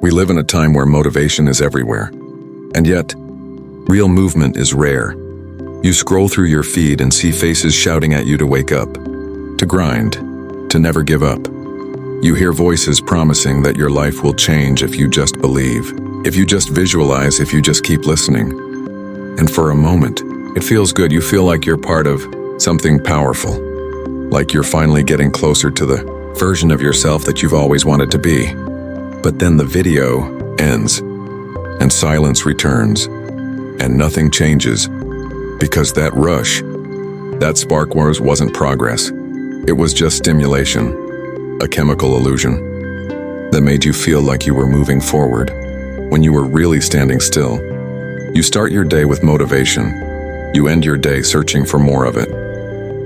We live in a time where motivation is everywhere. And yet, real movement is rare. You scroll through your feed and see faces shouting at you to wake up, to grind, to never give up. You hear voices promising that your life will change if you just believe, if you just visualize, if you just keep listening. And for a moment, it feels good. You feel like you're part of something powerful, like you're finally getting closer to the version of yourself that you've always wanted to be. But then the video ends, and silence returns, and nothing changes, because that rush, that spark wasn't progress. It was just stimulation, a chemical illusion that made you feel like you were moving forward when you were really standing still. You start your day with motivation. You end your day searching for more of it.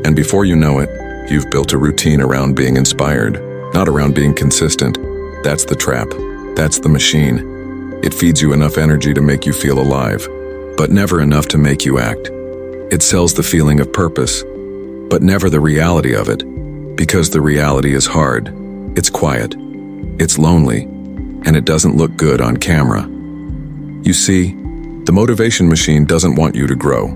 And before you know it, you've built a routine around being inspired, not around being consistent. That's the trap. That's the machine. It feeds you enough energy to make you feel alive, but never enough to make you act. It sells the feeling of purpose, but never the reality of it, because the reality is hard, it's quiet, it's lonely, and it doesn't look good on camera. You see, the motivation machine doesn't want you to grow.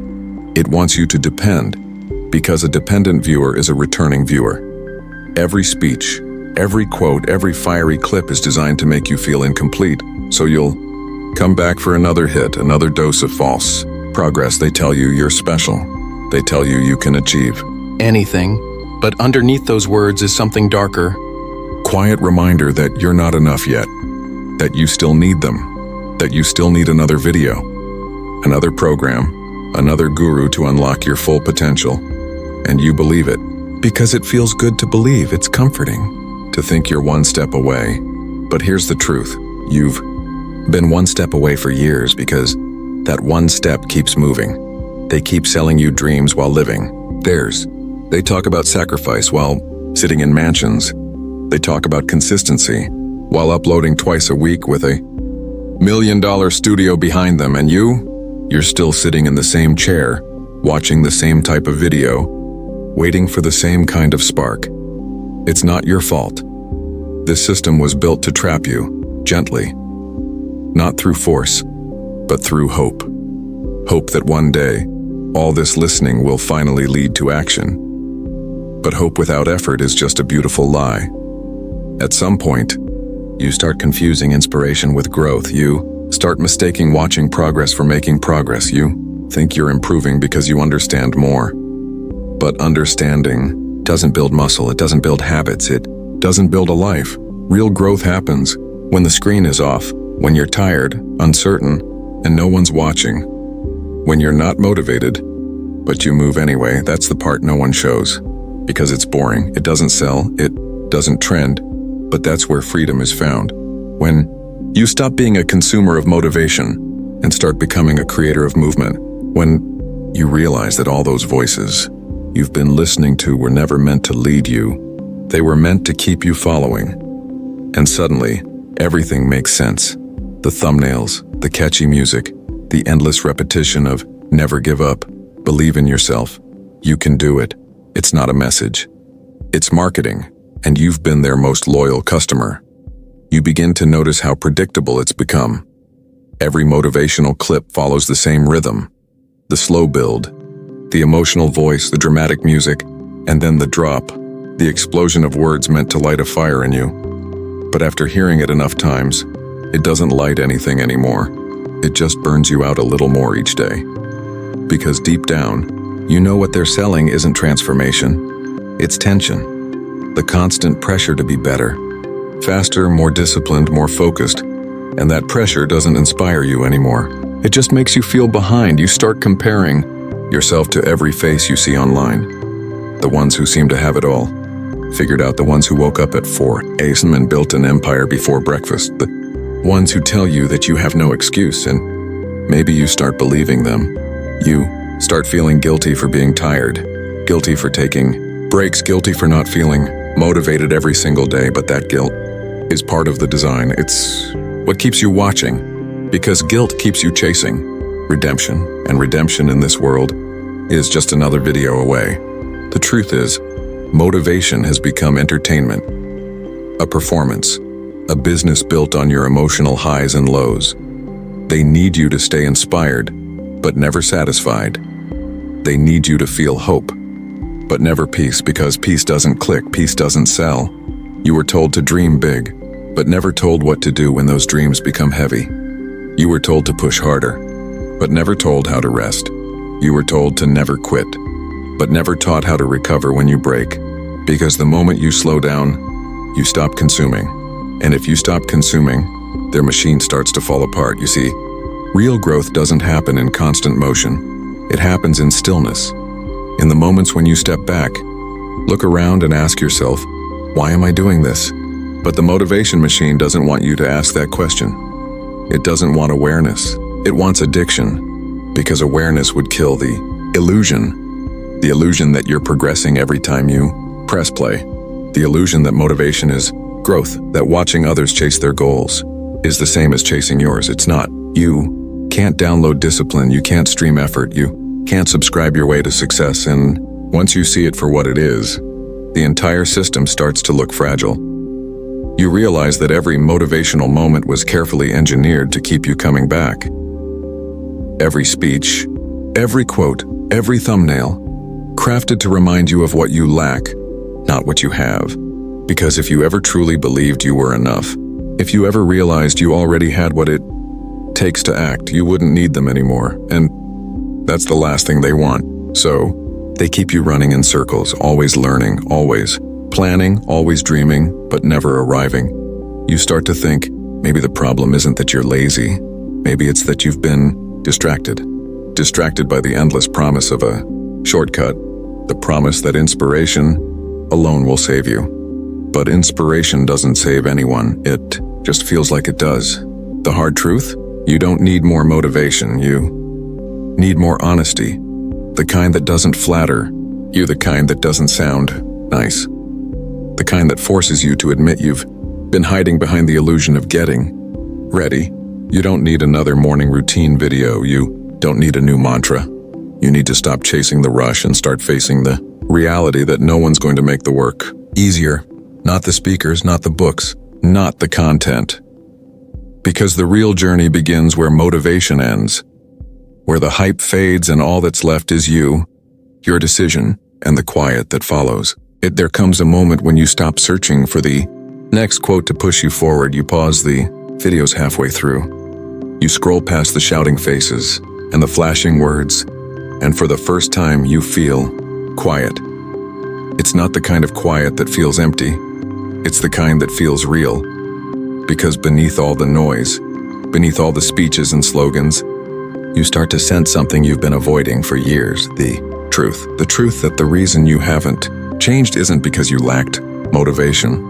It wants you to depend, because a dependent viewer is a returning viewer. Every speech, every quote, every fiery clip is designed to make you feel incomplete, so you'll come back for another hit, another dose of false progress. They tell you you're special. They tell you you can achieve anything, but underneath those words is something darker. Quiet reminder that you're not enough yet, that you still need them, that you still need another video, another program, another guru to unlock your full potential. And you believe it, because it feels good to believe. It's comforting to think you're one step away. But here's the truth. You've been one step away for years, because that one step keeps moving. They keep selling you dreams while living theirs. They talk about sacrifice while sitting in mansions. They talk about consistency while uploading twice a week with a $1 million studio behind them. And you're still sitting in the same chair, watching the same type of video, waiting for the same kind of spark. It's not your fault. This system was built to trap you, gently. Not through force, but through hope. Hope that one day, all this listening will finally lead to action. But hope without effort is just a beautiful lie. At some point, you start confusing inspiration with growth. You start mistaking watching progress for making progress. You think you're improving because you understand more. But understanding doesn't build muscle, it doesn't build habits, it doesn't build a life. Real growth happens when the screen is off, when you're tired, uncertain, and no one's watching. When you're not motivated, but you move anyway. That's the part no one shows, because it's boring, it doesn't sell, it doesn't trend. But that's where freedom is found. When you stop being a consumer of motivation and start becoming a creator of movement. When you realize that all those voices you've been listening to were never meant to lead you. They were meant to keep you following. And suddenly, everything makes sense. The thumbnails, the catchy music, the endless repetition of never give up, believe in yourself, you can do it. It's not a message. It's marketing, and you've been their most loyal customer. You begin to notice how predictable it's become. Every motivational clip follows the same rhythm. The slow build, the emotional voice, the dramatic music, and then the drop, the explosion of words meant to light a fire in you. But after hearing it enough times, it doesn't light anything anymore. It just burns you out a little more each day. Because deep down, you know what they're selling isn't transformation. It's tension. The constant pressure to be better, faster, more disciplined, more focused. And that pressure doesn't inspire you anymore. It just makes you feel behind. You start comparing yourself to every face you see online. The ones who seem to have it all. Figured out, the ones who woke up at 4 a.m. and built an empire before breakfast. The ones who tell you that you have no excuse, and maybe you start believing them. You start feeling guilty for being tired, guilty for taking breaks, guilty for not feeling motivated every single day. But that guilt is part of the design. It's what keeps you watching, because guilt keeps you chasing redemption, and redemption in this world is just another video away. The truth is, motivation has become entertainment, a performance, a business built on your emotional highs and lows. They need you to stay inspired, but never satisfied. They need you to feel hope, but never peace, because peace doesn't click, peace doesn't sell. You were told to dream big, but never told what to do when those dreams become heavy. You were told to push harder, but never told how to rest. You were told to never quit, but never taught how to recover when you break. Because the moment you slow down, you stop consuming. And if you stop consuming, their machine starts to fall apart. You see, real growth doesn't happen in constant motion. It happens in stillness. In the moments when you step back, look around and ask yourself, why am I doing this? But the motivation machine doesn't want you to ask that question. It doesn't want awareness. It wants addiction, because awareness would kill the illusion that you're progressing every time you press play, the illusion that motivation is growth, that watching others chase their goals is the same as chasing yours. It's not. You can't download discipline, you can't stream effort, you can't subscribe your way to success, and once you see it for what it is, the entire system starts to look fragile. You realize that every motivational moment was carefully engineered to keep you coming back. Every speech, every quote, every thumbnail, crafted to remind you of what you lack, not what you have. Because if you ever truly believed you were enough, if you ever realized you already had what it takes to act, you wouldn't need them anymore. And that's the last thing they want. So they keep you running in circles, always learning, always planning, always dreaming, but never arriving. You start to think, maybe the problem isn't that you're lazy. Maybe it's that you've been distracted by the endless promise of a shortcut, the promise that inspiration alone will save you. But inspiration doesn't save anyone, it just feels like it does. The hard truth? You don't need more motivation, you need more honesty. The kind that doesn't flatter you, the kind that doesn't sound nice. The kind that forces you to admit you've been hiding behind the illusion of getting ready. You don't need another morning routine video, you don't need a new mantra. You need to stop chasing the rush and start facing the reality that no one's going to make the work easier. Not the speakers, not the books, not the content. Because the real journey begins where motivation ends, where the hype fades and all that's left is you, your decision, and the quiet that follows. There comes a moment when you stop searching for the next quote to push you forward. You pause the videos halfway through. You scroll past the shouting faces and the flashing words, and for the first time you feel quiet. It's not the kind of quiet that feels empty. It's the kind that feels real. Because beneath all the noise, beneath all the speeches and slogans, you start to sense something you've been avoiding for years, the truth that the reason you haven't changed isn't because you lacked motivation.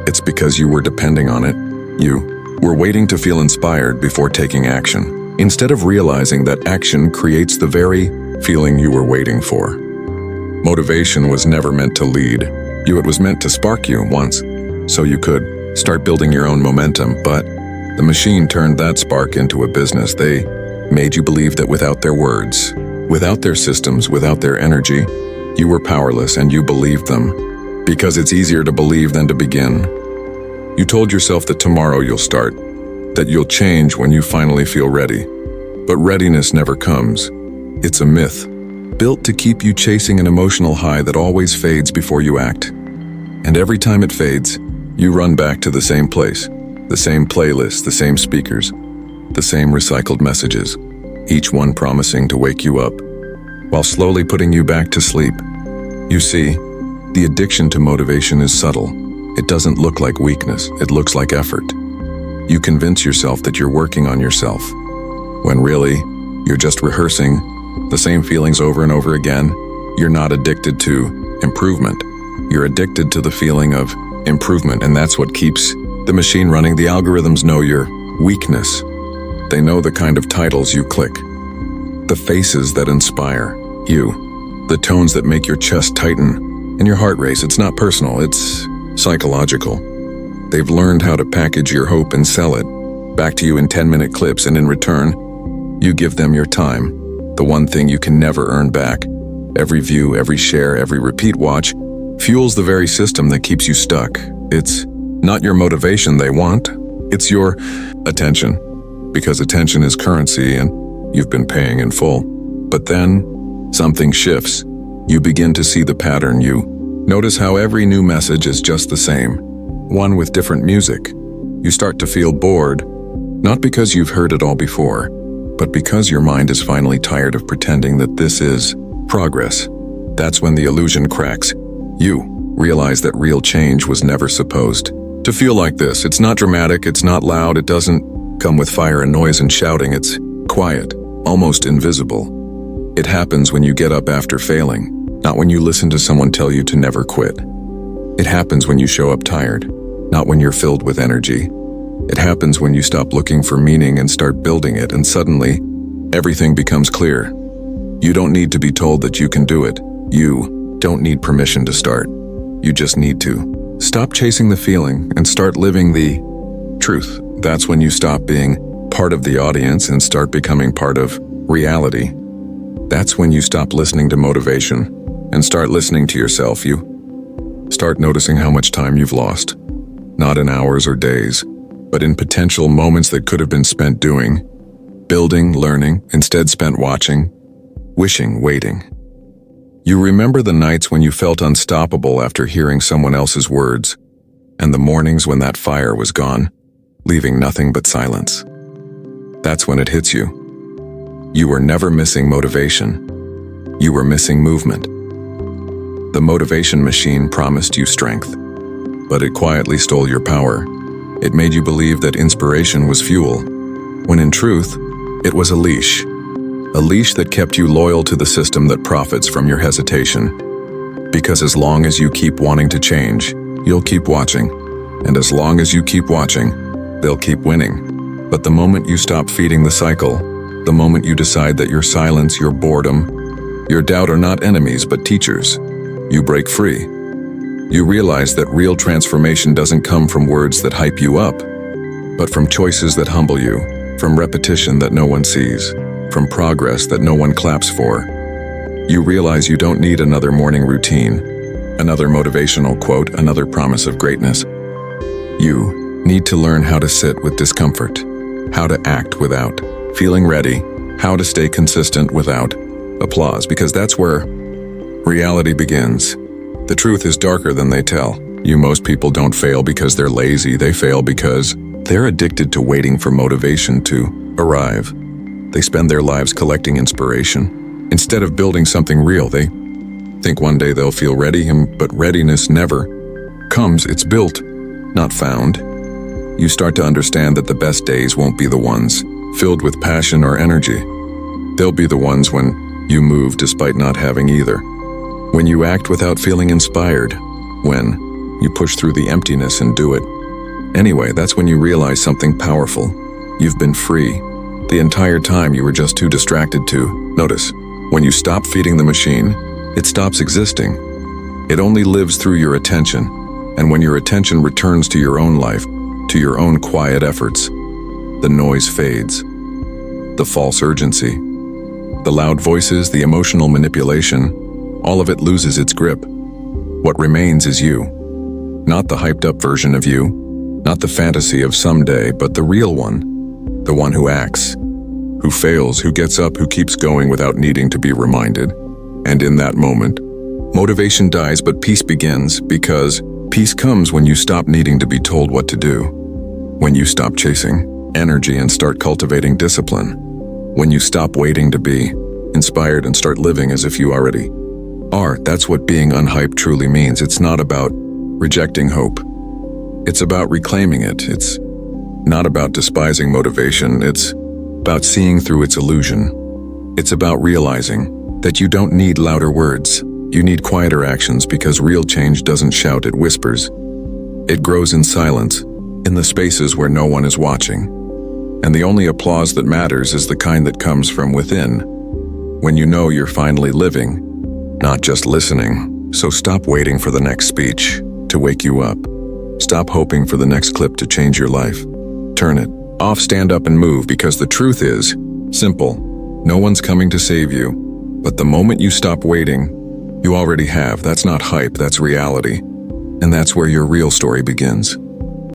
It's because you were depending on it. You were waiting to feel inspired before taking action, instead of realizing that action creates the very feeling you were waiting for. Motivation was never meant to lead you, it was meant to spark you once, so you could start building your own momentum, but the machine turned that spark into a business. They made you believe that without their words, without their systems, without their energy, you were powerless, and you believed them, because it's easier to believe than to begin. You told yourself that tomorrow you'll start, that you'll change when you finally feel ready. But readiness never comes. It's a myth, built to keep you chasing an emotional high that always fades before you act. And every time it fades, you run back to the same place, the same playlist, the same speakers, the same recycled messages, each one promising to wake you up, while slowly putting you back to sleep. You see, the addiction to motivation is subtle. It doesn't look like weakness, it looks like effort. You convince yourself that you're working on yourself, when really, you're just rehearsing the same feelings over and over again. You're not addicted to improvement. You're addicted to the feeling of improvement, and that's what keeps the machine running. The algorithms know your weakness. They know the kind of titles you click, the faces that inspire you, the tones that make your chest tighten and your heart race. It's not personal, it's psychological. They've learned how to package your hope and sell it back to you in 10-minute clips, and in return, you give them your time, the one thing you can never earn back. Every view, every share, every repeat watch fuels the very system that keeps you stuck. It's Not your motivation they want, it's your attention. Because attention is currency and you've been paying in full. But then, something shifts. You begin to see the pattern. You notice how every new message is just the same, one with different music. You start to feel bored, not because you've heard it all before, but because your mind is finally tired of pretending that this is progress. That's when the illusion cracks. You realize that real change was never supposed to feel like this. It's not dramatic, it's not loud, it doesn't come with fire and noise and shouting. It's quiet, almost invisible. It happens when you get up after failing, not when you listen to someone tell you to never quit. It happens when you show up tired, not when you're filled with energy. It happens when you stop looking for meaning and start building it, and suddenly, everything becomes clear. You don't need to be told that you can do it. You don't need permission to start. You just need to stop chasing the feeling and start living the truth. That's when you stop being part of the audience and start becoming part of reality. That's when you stop listening to motivation and start listening to yourself. You start noticing how much time you've lost, not in hours or days, but in potential moments that could have been spent doing, building, learning, instead spent watching, wishing, waiting. You remember the nights when you felt unstoppable after hearing someone else's words, and the mornings when that fire was gone, leaving nothing but silence. That's when it hits you. You were never missing motivation. You were missing movement. The motivation machine promised you strength, but it quietly stole your power. It made you believe that inspiration was fuel, when in truth, it was a leash that kept you loyal to the system that profits from your hesitation. Because as long as you keep wanting to change, you'll keep watching. And as long as you keep watching, they'll keep winning. But the moment you stop feeding the cycle, the moment you decide that your silence, your boredom, your doubt are not enemies but teachers, you break free. You realize that real transformation doesn't come from words that hype you up, but from choices that humble you, from repetition that no one sees, from progress that no one claps for. You realize you don't need another morning routine, another motivational quote, another promise of greatness. You need to learn how to sit with discomfort, how to act without feeling ready, how to stay consistent without applause, because that's where reality begins. The truth is darker than they tell. Most people don't fail because they're lazy, they fail because they're addicted to waiting for motivation to arrive. They spend their lives collecting inspiration. Instead of building something real, they think one day they'll feel ready, but readiness never comes. It's built, not found. You start to understand that the best days won't be the ones filled with passion or energy. They'll be the ones when you move despite not having either. When you act without feeling inspired. When you push through the emptiness and do it. Anyway, that's when you realize something powerful. You've been free. The entire time you were just too distracted to notice. When you stop feeding the machine, it stops existing. It only lives through your attention. And when your attention returns to your own life, to your own quiet efforts, the noise fades. The false urgency, the loud voices, the emotional manipulation, all of it loses its grip. What remains is you. Not the hyped up version of you, not the fantasy of someday, but the real one. The one who acts, who fails, who gets up, who keeps going without needing to be reminded. And in that moment, motivation dies, but peace begins, because peace comes when you stop needing to be told what to do. When you stop chasing energy and start cultivating discipline. When you stop waiting to be inspired and start living as if you already are. That's what being unhyped truly means. It's not about rejecting hope. It's about reclaiming it. It's not about despising motivation. It's about seeing through its illusion. It's about realizing that you don't need louder words. You need quieter actions, because real change doesn't shout, it whispers. It grows in silence, in the spaces where no one is watching. And the only applause that matters is the kind that comes from within, when you know you're finally living, not just listening. So stop waiting for the next speech to wake you up. Stop hoping for the next clip to change your life. Turn it off, stand up and move, because the truth is simple. No one's coming to save you. But the moment you stop waiting, you already have. That's not hype, that's reality. And that's where your real story begins.